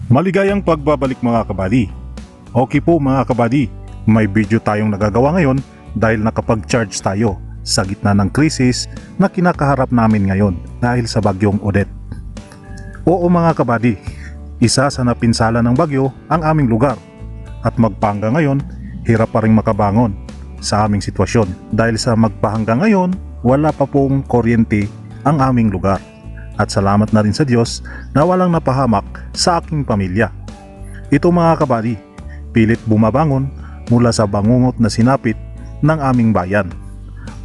Maligayang pagbabalik mga kabady. Okay po mga kabady, may video tayong nagagawa ngayon dahil nakapag-charge tayo sa gitna ng krisis na kinakaharap namin ngayon dahil sa bagyong Odette. Oo mga kabady, isa sa napinsala ng bagyo ang aming lugar at magpahanggang ngayon hirap pa rin makabangon sa aming sitwasyon dahil sa magpahanggang ngayon wala pa pong kuryente ang aming lugar. At salamat na rin sa Diyos na walang napahamak sa aking pamilya. Ito mga kabady, pilit bumabangon mula sa bangungot na sinapit ng aming bayan.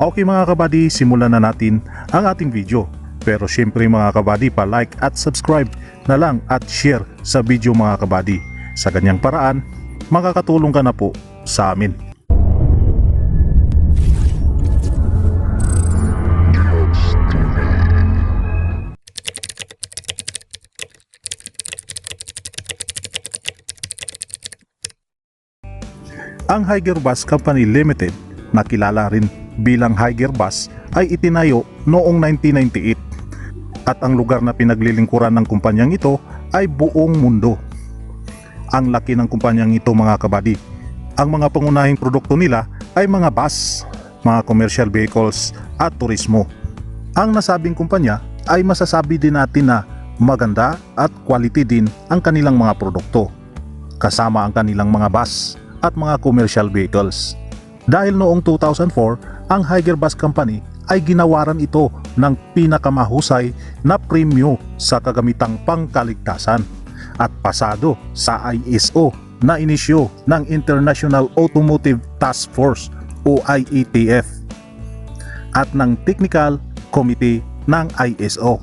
Okay mga kabady, simulan na natin ang ating video. Pero syempre mga kabady, pa-like at subscribe na lang at share sa video mga kabady. Sa ganyang paraan, makakatulong ka na po sa amin. Ang Higer Bus Company Limited, na kilala rin bilang Higer Bus, ay itinayo noong 1998 at ang lugar na pinaglilingkuran ng kumpanyang ito ay buong mundo. Ang laki ng kumpanyang ito mga kabady. Ang mga pangunahing produkto nila ay mga bus, mga commercial vehicles at turismo. Ang nasabing kumpanya ay masasabi din natin na maganda at quality din ang kanilang mga produkto, kasama ang kanilang mga bus at mga commercial vehicles. Dahil noong 2004, ang Higer Bus Company ay ginawaran ito ng pinakamahusay na premyo sa kagamitang pangkaligtasan at pasado sa ISO na inisyo ng International Automotive Task Force o IATF at ng Technical Committee ng ISO.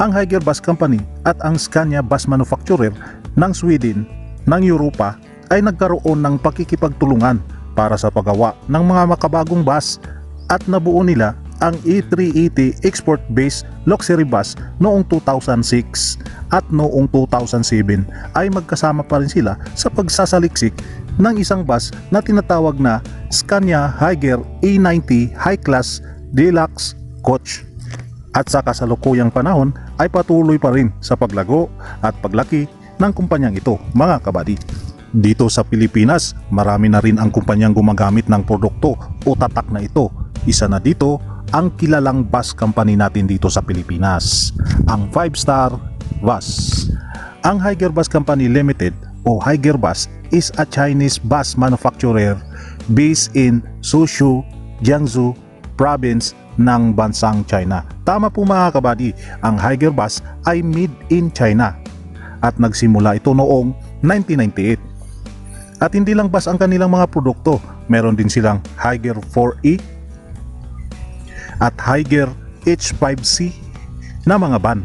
Ang Higer Bus Company at ang Scania Bus Manufacturer ng Sweden ng Europa ay nagkaroon ng pakikipagtulungan para sa paggawa ng mga makabagong bus at nabuo nila ang E380 Export-Based Luxury Bus noong 2006 at noong 2007 ay magkasama pa rin sila sa pagsasaliksik ng isang bus na tinatawag na Scania Higer E90 High Class Deluxe Coach. At sa kasalukuyang panahon ay patuloy pa rin sa paglago at paglaki ng kumpanyang ito mga kabady. Dito sa Pilipinas, marami na rin ang kumpanyang gumagamit ng produkto o tatak na ito. Isa na dito ang kilalang bus company natin dito sa Pilipinas, ang 5-Star Bus. Ang Higer Bus Company Limited o Higer Bus is a Chinese bus manufacturer based in Suzhou, Jiangsu Province ng bansang China. Tama po mga kabady, ang Higer Bus ay made in China at nagsimula ito noong 1998. At hindi lang bus ang kanilang mga produkto, meron din silang Higer 4E at Higer H5C na mga van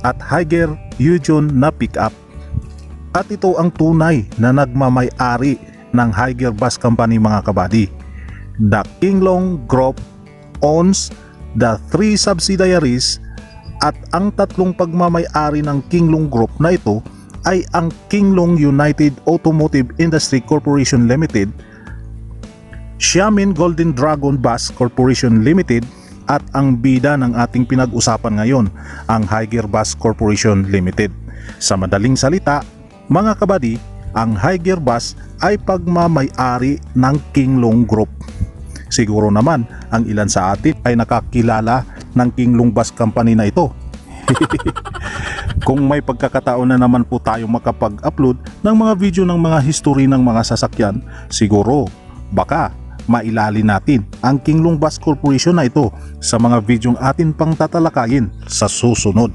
at Higer Yujun na pick-up. At ito ang tunay na nagmamay-ari ng Higer Bus Company mga kabady. The Kinglong Group owns the 3 subsidiaries at ang tatlong pagmamay-ari ng Kinglong Group na ito ay ang Kinglong United Automotive Industry Corporation Limited, Xiamen Golden Dragon Bus Corporation Limited at ang bida ng ating pinag-usapan ngayon, ang Higer Bus Corporation Limited. Sa madaling salita, mga kabady, ang Higer Bus ay pagmamay-ari ng Kinglong Group. Siguro naman ang ilan sa atin ay nakakilala ng Kinglong Bus Company na ito. Kung may pagkakataon na naman po tayo makapag-upload ng mga video ng mga history ng mga sasakyan, siguro baka mailali natin ang Kinglong Bus Corporation na ito sa mga videong atin pang tatalakayin sa susunod.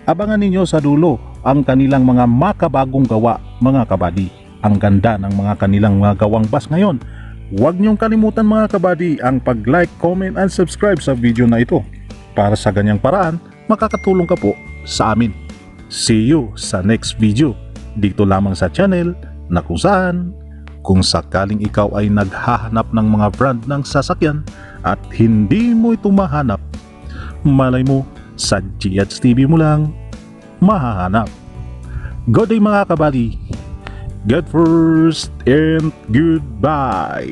Abangan ninyo sa dulo ang kanilang mga makabagong gawa mga kabady. Ang ganda ng mga kanilang mga gawang bus ngayon. Huwag niyong kalimutan mga kabady ang pag-like, comment and subscribe sa video na ito. Para sa ganyang paraan, makakatulong ka po sa amin. See you sa next video dito lamang sa channel na kung saan kung sakaling ikaw ay naghahanap ng mga brand ng sasakyan at hindi mo ito mahanap, malay mo sa GH TV mo lang mahahanap. Good day mga kabady, God first and goodbye.